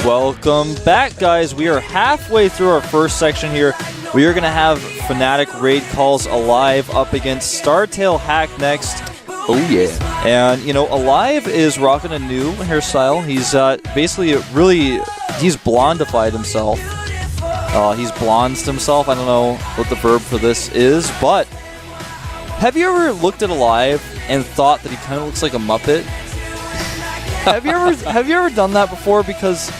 Welcome back, guys. We are halfway through our first section here. We are going to have Fnatic Raid Calls Alive up against StarTale Hack next. Oh, yeah. And, you know, Alive is rocking a new hairstyle. He's basically he's blondified himself. He's blonzed himself. I don't know what the verb for this is, but have you ever looked at Alive and thought that he kind of looks like a Muppet? Have you ever done that before? Because,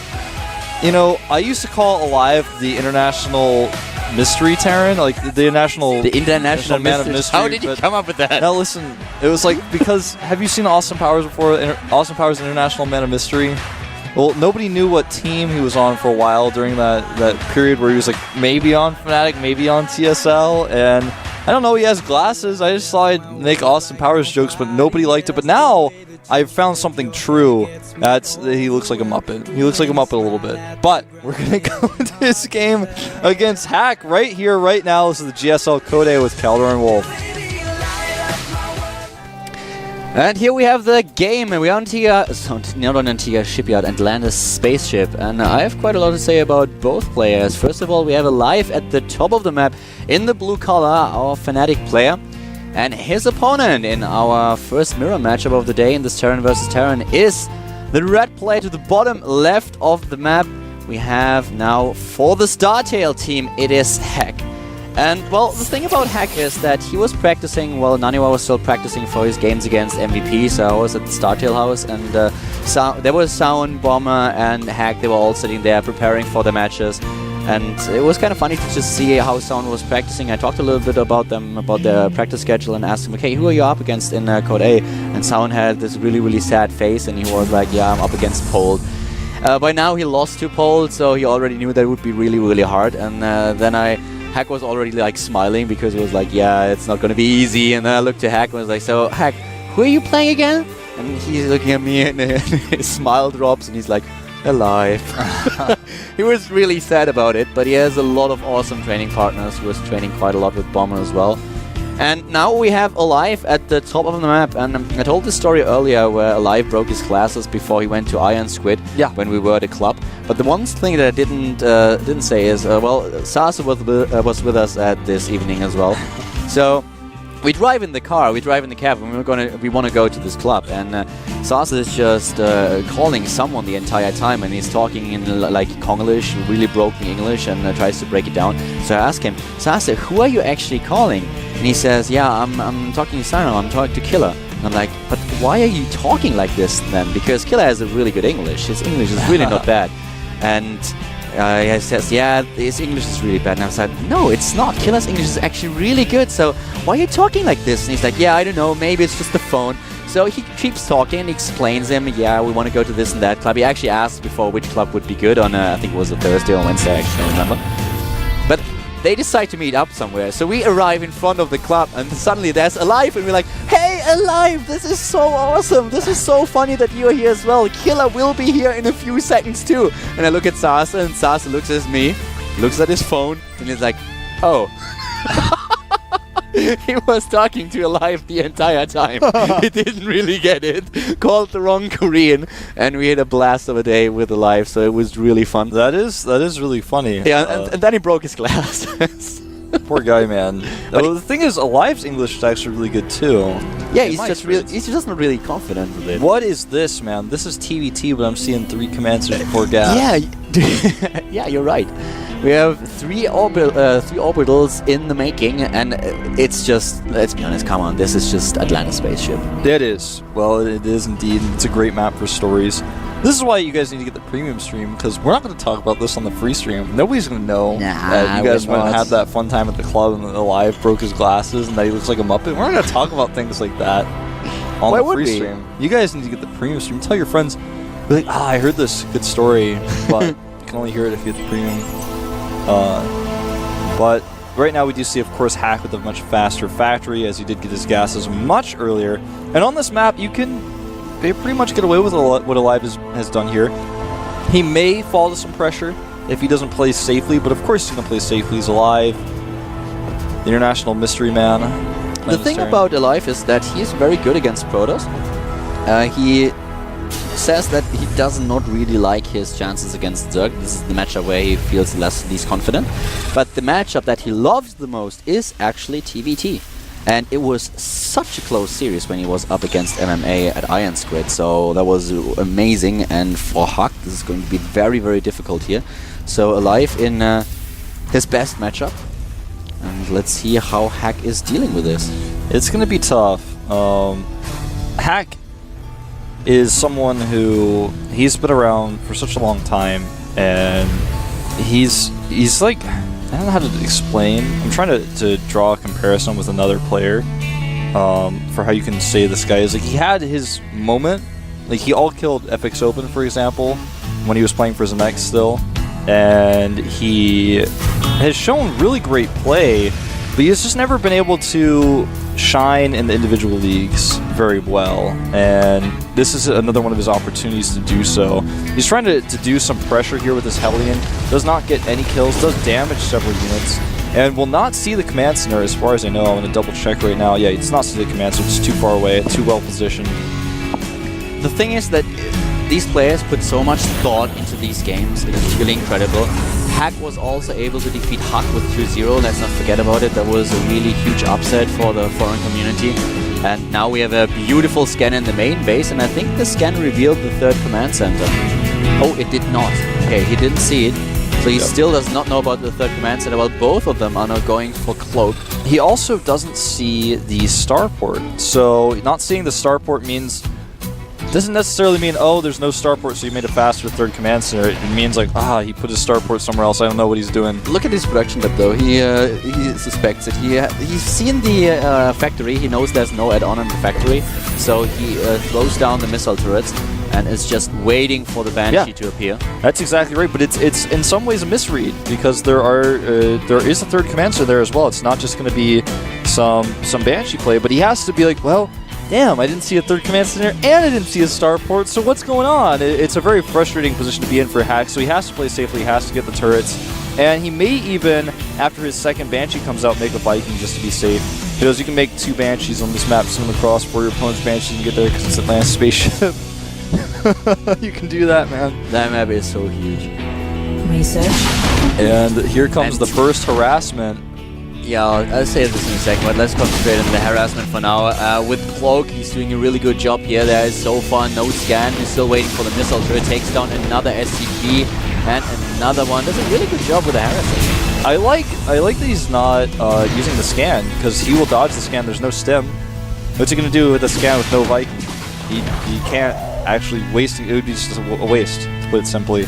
you know, I used to call Alive the international mystery Terran, like the international man of mystery. How did you come up with that? Now listen, it was like, because have you seen Austin Powers before? Austin Powers International Man of Mystery. Well, nobody knew what team he was on for a while during that period where he was like maybe on Fnatic, maybe on TSL, and I don't know. He has glasses. I just thought I'd make Austin Powers jokes, but nobody liked it. But now I've found something true. That he looks like a Muppet. He looks like a Muppet a little bit. But we're going to go into this game against Hack right here, right now. This is the GSL Code with Caldor and Wolf. And here we have the game, and we are on not on Antigua Shipyard, Atlantis spaceship. And I have quite a lot to say about both players. First of all, we have Alive at the top of the map in the blue color, our Fnatic player. And his opponent in our first mirror matchup of the day in this Terran versus Terran is the red player to the bottom left of the map. We have now for the StarTale team, it is Hack. And, well, the thing about Hack is that he was practicing, well, Naniwa was still practicing for his games against MVP, so I was at the StarTale house, and there was Sound, Bomber, and Hack. They were all sitting there preparing for the matches. And it was kind of funny to just see how Sound was practicing. I talked a little bit about them, about their practice schedule, and asked him, okay, who are you up against in Code A? And Sound had this really, really sad face, and he was like, yeah, I'm up against Pole. By now he lost to Pole, so he already knew that it would be really, really hard. And then Hack was already like smiling because he was like, yeah, it's not going to be easy. And then I looked to Hack and was like, so Hack, who are you playing again? And he's looking at me and his smile drops and he's like, Alive. He was really sad about it, but he has a lot of awesome training partners. He was training quite a lot with Bomber as well. And now we have Alive at the top of the map, and I told this story earlier where Alive broke his glasses before he went to Iron Squid when we were at a club. But the one thing that I didn't say is, well, Sasa was with us at this evening as well. So we drive in the car, cab, and we want to go to this club, and Sasa is just calling someone the entire time, and he's talking in like Konglish, really broken English, and tries to break it down. So I ask him, Sasa, who are you actually calling? And he says, yeah, I'm talking to Sino, I'm talking to Killer. And I'm like, but why are you talking like this then? Because Killer has a really good English. His English is really not bad. And he says, yeah, his English is really bad. And I was like, no, it's not. Killer's English is actually really good. So why are you talking like this? And he's like, yeah, I don't know. Maybe it's just the phone. So he keeps talking and explains him, yeah, we want to go to this and that club. He actually asked before which club would be good on, I think it was a Thursday or Wednesday, I can't remember. But they decide to meet up somewhere. So we arrive in front of the club and suddenly there's Alive and we're like, hey, Alive, this is so awesome. This is so funny that you're here as well. Killer will be here in a few seconds too. And I look at Sasa and Sasa looks at me, looks at his phone and he's like, oh. He was talking to Alive the entire time. He didn't really get it. Called the wrong Korean, and we had a blast of a day with Alive. So it was really fun. That is really funny. Yeah, and then he broke his glasses. Poor guy, man. Well, the thing is, Alive's English is actually really good too. Yeah, he's just not really confident with it. What is this, man? This is TVT, but I'm seeing 3 commands and 4 gas. Yeah, yeah, you're right. We have 3 orbitals in the making, and it's just, let's be honest, come on, this is just Atlantis spaceship. It is. Well, it is indeed. It's a great map for stories. This is why you guys need to get the premium stream, because we're not going to talk about this on the free stream. Nobody's going to know that you guys went and had that fun time at the club and Alive broke his glasses and that he looks like a Muppet. We're not going to talk about things like that on the free stream. You guys need to get the premium stream. Tell your friends, be like, I heard this good story, but you can only hear it if you get the premium. But right now we do see, of course, Hack with a much faster factory, as he did get his gases much earlier. And on this map, you can pretty much get away with what Alive has done here. He may fall to some pressure if he doesn't play safely, but of course he's going to play safely. He's Alive, the international mystery man. The thing about Alive is that he's very good against Protoss. He says that he does not really like his chances against Zerg. This is the matchup where he feels least confident. But the matchup that he loves the most is actually TVT. And it was such a close series when he was up against MMA at Iron Squid. So that was amazing. And for Huck, this is going to be very, very difficult here. So Alive in his best matchup. And let's see how Hack is dealing with this. It's going to be tough. Hack is someone who he's been around for such a long time, and he's like, I don't know how to explain. I'm trying to draw a comparison with another player for how you can say this guy is like, he had his moment. Like, he all killed FX Open, for example, when he was playing for Zemeckis still, and he has shown really great play, but he's just never been able to shine in the individual leagues very well, and this is another one of his opportunities to do so. He's trying to do some pressure here with his Hellion, does not get any kills, does damage several units, and will not see the command center as far as I know. I'm going to double check right now. Yeah, he does not see the command center, it's too far away, too well positioned. The thing is that these players put so much thought into these games, it is really incredible. Hack was also able to defeat Huck with 2-0, let's not forget about it. That was a really huge upset for the foreign community. And now we have a beautiful scan in the main base, and I think the scan revealed the third command center. Oh, it did not. Okay, he didn't see it. So he still does not know about the third command center, while both of them are now going for Cloak. He also doesn't see the starport. So not seeing the starport doesn't necessarily mean, oh, there's no starport, so you made a faster third command center. It means like, he put his starport somewhere else. I don't know what he's doing. Look at his production tab, though. He suspects it. He's seen the factory. He knows there's no add-on in the factory, so he throws down the missile turrets and is just waiting for the Banshee to appear. That's exactly right, but it's in some ways a misread, because there is a third command center there as well. It's not just going to be some Banshee play, but he has to be like, well, damn, I didn't see a third command center and I didn't see a starport, so what's going on? It's a very frustrating position to be in for Hack, so he has to play safely, he has to get the turrets, and he may even, after his second Banshee comes out, make a Viking just to be safe. Because you can make 2 Banshees on this map, send them across for your opponent's Banshees and get there because it's Atlantis spaceship. You can do that, man. That map is so huge. Research. And here comes the first harassment. Yeah, I'll say this in a second, but let's concentrate on the harassment for now. With Cloak, he's doing a really good job here. There is so far no scan. He's still waiting for the missile turret. Takes down another SCP and another one. Does a really good job with the harassment. I like that he's not using the scan, because he will dodge the scan. There's no stem. What's he going to do with a scan with no Viking? He can't actually waste it. It would be just a waste, to put it simply.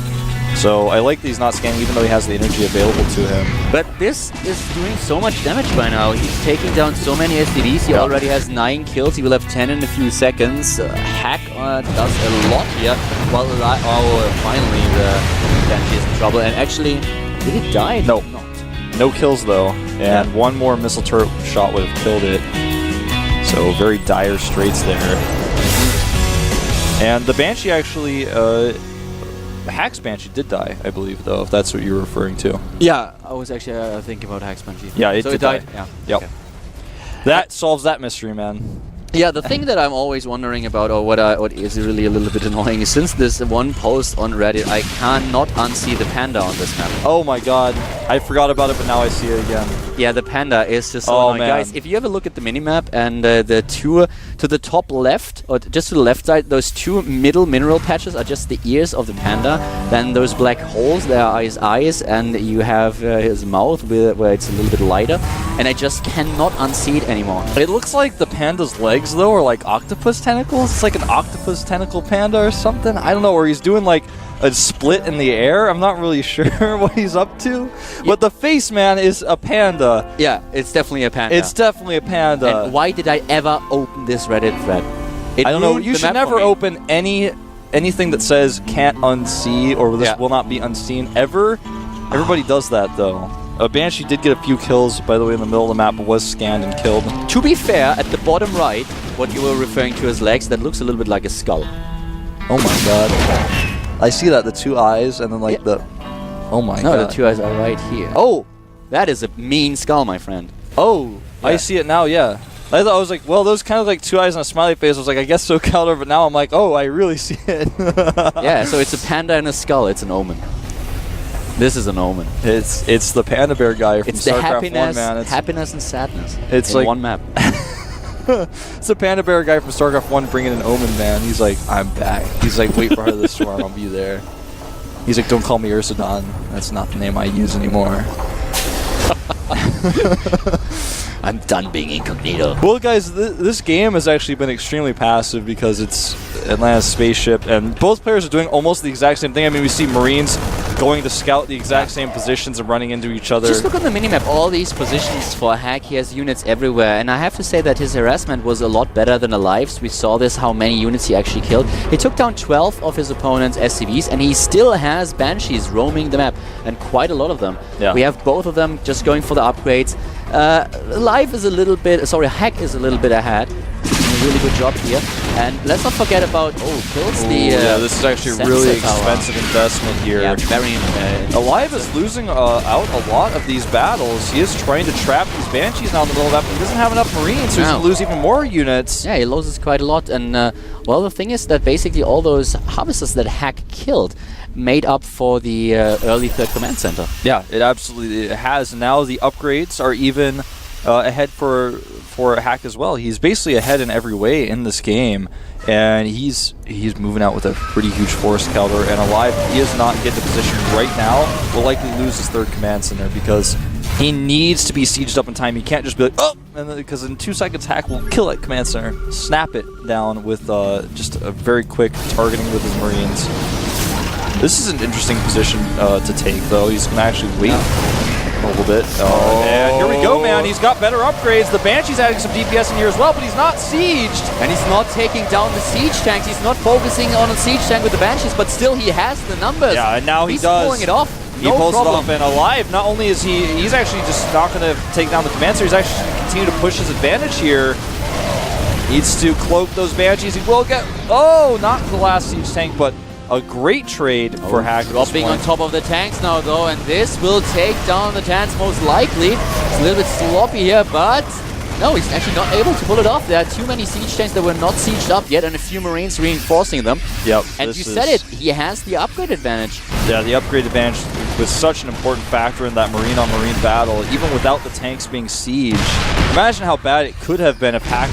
So I like that he's not scanning, even though he has the energy available to him. But this is doing so much damage by now. He's taking down so many SDVs. He already has 9 kills. He will have 10 in a few seconds. Hack does a lot here. Well, finally the Banshee is in trouble. And actually, did he die? No. No kills, though. And one more missile turret shot would have killed it. So very dire straits there. And the Banshee actually... Hack's Banshee did die, I believe, though, if that's what you're referring to. Yeah, I was actually thinking about Hack's Banshee. Yeah, it did die. Yeah. Yep. Okay. That solves that mystery, man. Yeah, the thing that I'm always wondering about, or what is really a little bit annoying, is since this one post on Reddit, I cannot unsee the panda on this map. Oh my god, I forgot about it, but now I see it again. Yeah, the panda is just so annoying. Guys, if you ever look at the minimap and the 2 to the top left, or just to the left side, those 2 middle mineral patches are just the ears of the panda. Then those black holes, there are his eyes, and you have his mouth where it's a little bit lighter. And I just cannot unsee it anymore. It looks like the panda's legs, though, are like octopus tentacles. It's like an octopus tentacle panda or something. I don't know, or he's doing like a split in the air. I'm not really sure what he's up to. Yeah. But the face, man, is a panda. Yeah, it's definitely a panda. It's definitely a panda. And why did I ever open this Reddit thread? I don't know. You should never open anything that says can't unsee or this will not be unseen ever. Everybody does that, though. Banshee did get a few kills, by the way, in the middle of the map, but was scanned and killed. To be fair, at the bottom right, what you were referring to as legs, that looks a little bit like a skull. Oh my god. I see that, the 2 eyes, and then like the... Oh my god. No, the 2 eyes are right here. Oh! That is a mean skull, my friend. Oh! Yeah. I see it now, yeah. I thought I was like, well, those kind of like 2 eyes and a smiley face. I was like, I guess so, Calder. But now I'm like, oh, I really see it. Yeah, so it's a panda and a skull. It's an omen. This is an omen. It's the panda bear guy from It's the StarCraft 1, man. It's happiness and sadness. It's in like one map. it's the panda bear guy from StarCraft 1 bringing an omen, man. He's like, I'm back. He's like, wait for Heart of the Storm. I'll be there. He's like, don't call me Ursadon. That's not the name I use anymore. I'm done being incognito. Well, guys, this game has actually been extremely passive because it's Atlanta's spaceship, and both players are doing almost the exact same thing. I mean, we see Marines going to scout the exact same positions and running into each other. Just look on the minimap. All these positions for Hack, he has units everywhere, and I have to say that his harassment was a lot better than Alive's. We saw this, how many units he actually killed. He took down 12 of his opponent's SCVs, and he still has Banshees roaming the map, and quite a lot of them. Yeah. We have both of them just going for the upgrades. Alive is a little bit, Hack is a little bit ahead. A really good job here. And let's not forget about, kills the yeah, this is actually a really expensive investment here. Yeah, very Alive is losing out a lot of these battles. He is trying to trap these Banshees now in the middle of that, but he doesn't have enough Marines, so he's going to lose even more units. Yeah, he loses quite a lot. And, well, the thing is that basically all those harvesters that Hack killed made up for the early third command center. Yeah, it absolutely has. Now the upgrades are even ahead for Hack as well. He's basically ahead in every way in this game, and he's moving out with a pretty huge force, Calder. And Alive, if he does not get the position right now, will likely lose his third command center because he needs to be sieged up in time. He can't just be like, oh, and because in 2 seconds Hack will kill that command center, snap it down with just a very quick targeting with his Marines. This is an interesting position to take, though. He's going to actually wait a little bit. And here we go, man. He's got better upgrades. The Banshee's adding some DPS in here as well, but he's not sieged. And he's not taking down the siege tanks. He's not focusing on a siege tank with the Banshees, but still he has the numbers. Yeah, and now he's does. pulling it off. He pulls it off, and Alive, not only is he's actually just not going to take down the command center, he's actually going to continue to push his advantage here. Needs to cloak those Banshees. He will get, not the last siege tank, but a great trade for Hack. Dropping on top of the tanks now, though, and this will take down the tanks most likely. It's a little bit sloppy here, but no, he's actually not able to pull it off. There are too many siege tanks that were not sieged up yet, and a few Marines reinforcing them. Yep. And you said it, he has the upgrade advantage. Yeah, the upgrade advantage was such an important factor in that Marine-on-Marine battle, even without the tanks being sieged. Imagine how bad it could have been if Hack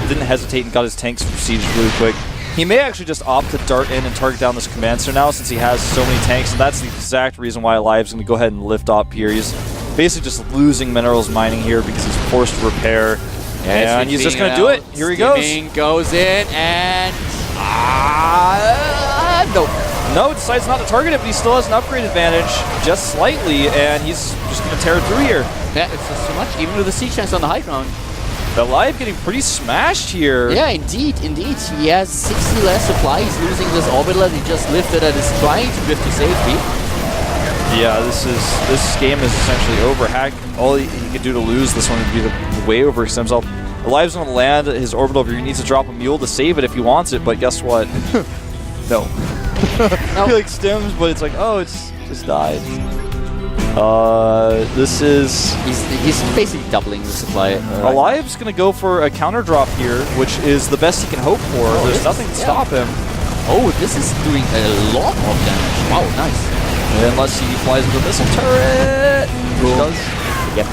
didn't hesitate and got his tanks sieged really quick. He may actually just opt to dart in and target down this command center now since he has so many tanks, and that's the exact reason why Alive's going to go ahead and lift up here. He's basically just losing minerals mining here because he's forced to repair, and he's just going to do it. Here he goes. Goes in, and no, decides not to target it, but he still has an upgrade advantage, just slightly, and he's just going to tear it through here. Yeah, it's just too much, even with the siege tanks on the high ground. Alive getting pretty smashed here. Yeah, indeed. He has 60 less supply. He's losing this orbital that he just lifted and is trying to lift to safety. Yeah, this game is essentially over. Hack, all he could do to lose this one would be to way overextend himself. Alive's going to land his orbital over here. He needs to drop a mule to save it if he wants it, but guess what? No. He like stims, but it's like, oh, it's just died. This is... He's basically doubling the supply. Alive's going to go for a counter drop here, which is the best he can hope for. There's nothing to stop him. Oh, this is doing a lot of damage. Wow, nice. Unless he flies into the missile turret. Cool. He does. Yep.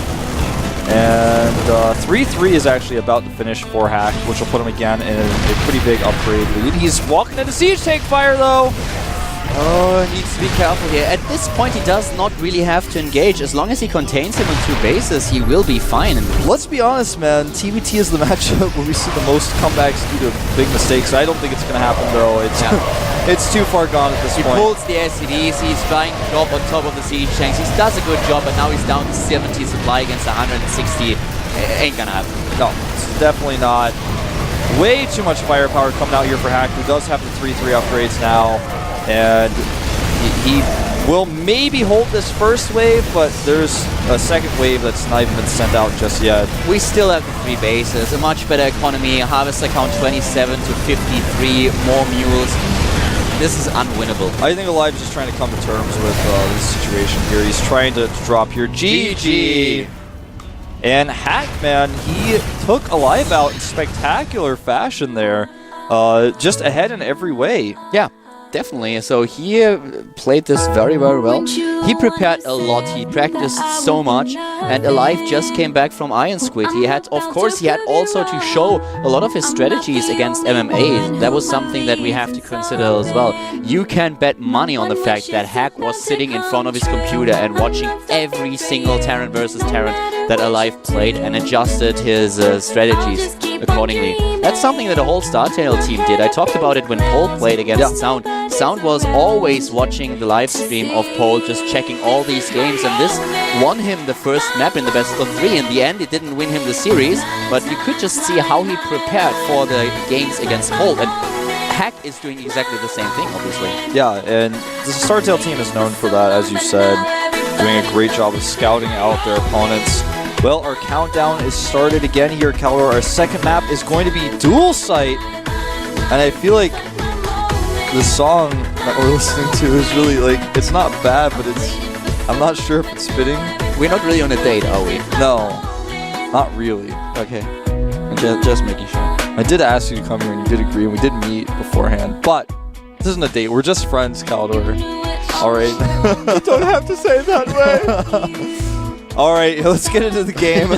And 3-3 is actually about to finish for Hack, which will put him again in a pretty big upgrade lead. He's walking into siege tank fire, though. Oh, he needs to be careful here. At this point, he does not really have to engage. As long as he contains him on 2 bases, he will be fine. And let's be honest, man. TVT is the matchup where we see the most comebacks due to big mistakes. I don't think it's going to happen, though. It's too far gone at this point. He pulls the SCDs. He's trying to drop on top of the siege tanks. He does a good job, but now he's down to 70 supply against 160. Ain't going to happen. No, it's definitely not. Way too much firepower coming out here for Hack, who does have the 3-3 upgrades now. And he will maybe hold this first wave, but there's a second wave that's not even been sent out just yet. We still have the 3 bases, a much better economy, harvester count 27 to 53, more mules. This is unwinnable. I think Alive's just trying to come to terms with this situation here. He's trying to drop here. GG! And Hack, man, he took Alive out in spectacular fashion there. Just ahead in every way. Yeah, definitely. So he played this very, very well. He prepared a lot. He practiced so much. And Alive just came back from Iron Squid. He had, of course, he had also to show a lot of his strategies against MMA. That was something that we have to consider as well. You can bet money on the fact that Hack was sitting in front of his computer and watching every single Terran versus Terran that Alive played and adjusted his strategies accordingly. That's something that the whole StarTale team did. I talked about it when Pole played against Sound. Sound was always watching the live stream of Pole, just checking all these games, and this won him the first map in the best of 3. In the end, it didn't win him the series, but you could just see how he prepared for the games against Pole. And Hack is doing exactly the same thing, obviously. Yeah, and the StarTale team is known for that, as you said, doing a great job of scouting out their opponents. Well, our countdown is started again here, Caldor. Our second map is going to be Dual Sight, and I feel like the song that we're listening to is really, like, it's not bad, but I'm not sure if it's fitting. We're not really on a date, are we? No, not really. Okay, just making sure. I did ask you to come here, and you did agree, and we did meet beforehand, but this isn't a date. We're just friends, Caldor. All right. You don't have to say it that way. All right, let's get into the game.